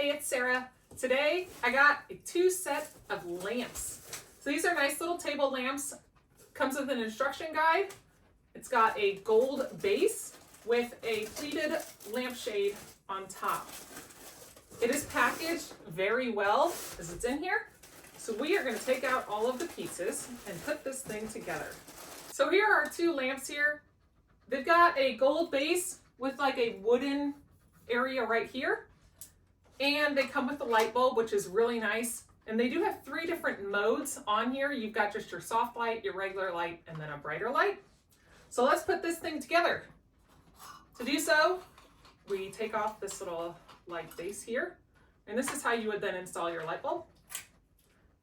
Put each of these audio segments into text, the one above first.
Hey, it's Sarah. Today I got a 2 set of lamps. So these are nice little table lamps. Comes with an instruction guide. It's got a gold base with a pleated lampshade on top. It is packaged very well as it's in here. So we are going to take out all of the pieces and put this thing together. So here are 2 lamps here. They've got a gold base with like a wooden area right here. And they come with a light bulb, which is really nice. And they do have 3 different modes on here. You've got just your soft light, your regular light, and then a brighter light. So let's put this thing together. To do so, we take off this little light base here. And this is how you would then install your light bulb.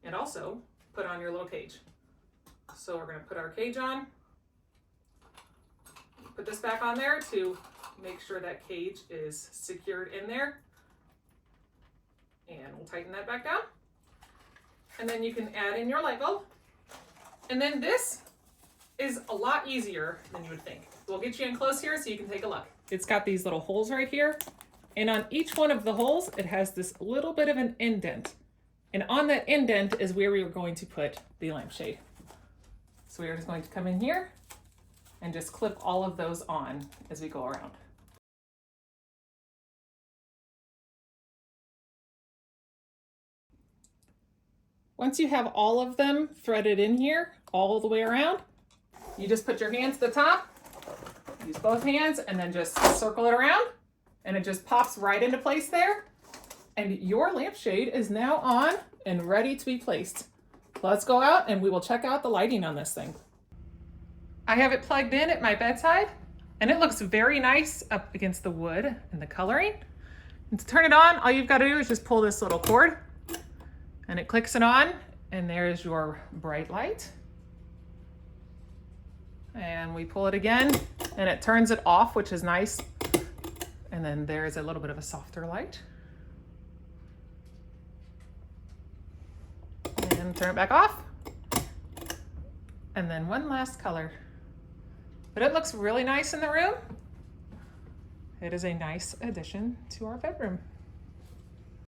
And also put on your little cage. So we're going to put our cage on. Put this back on there to make sure that cage is secured in there. And we'll tighten that back down. And then you can add in your light bulb. And then this is a lot easier than you would think. We'll get you in close here so you can take a look. It's got these little holes right here. And on each one of the holes, it has this little bit of an indent. And on that indent is where we are going to put the lampshade. So we are just going to come in here and just clip all of those on as we go around. Once you have all of them threaded in here, all the way around, you just put your hands at the top, use both hands, and then just circle it around, and it just pops right into place there. And your lampshade is now on and ready to be placed. Let's go out and we will check out the lighting on this thing. I have it plugged in at my bedside, and it looks very nice up against the wood and the coloring. And to turn it on, all you've got to do is just pull this little cord, and it clicks it on, and there's your bright light. And we pull it again, and it turns it off, which is nice. And then there's a little bit of a softer light. And turn it back off. And then one last color. But it looks really nice in the room. It is a nice addition to our bedroom.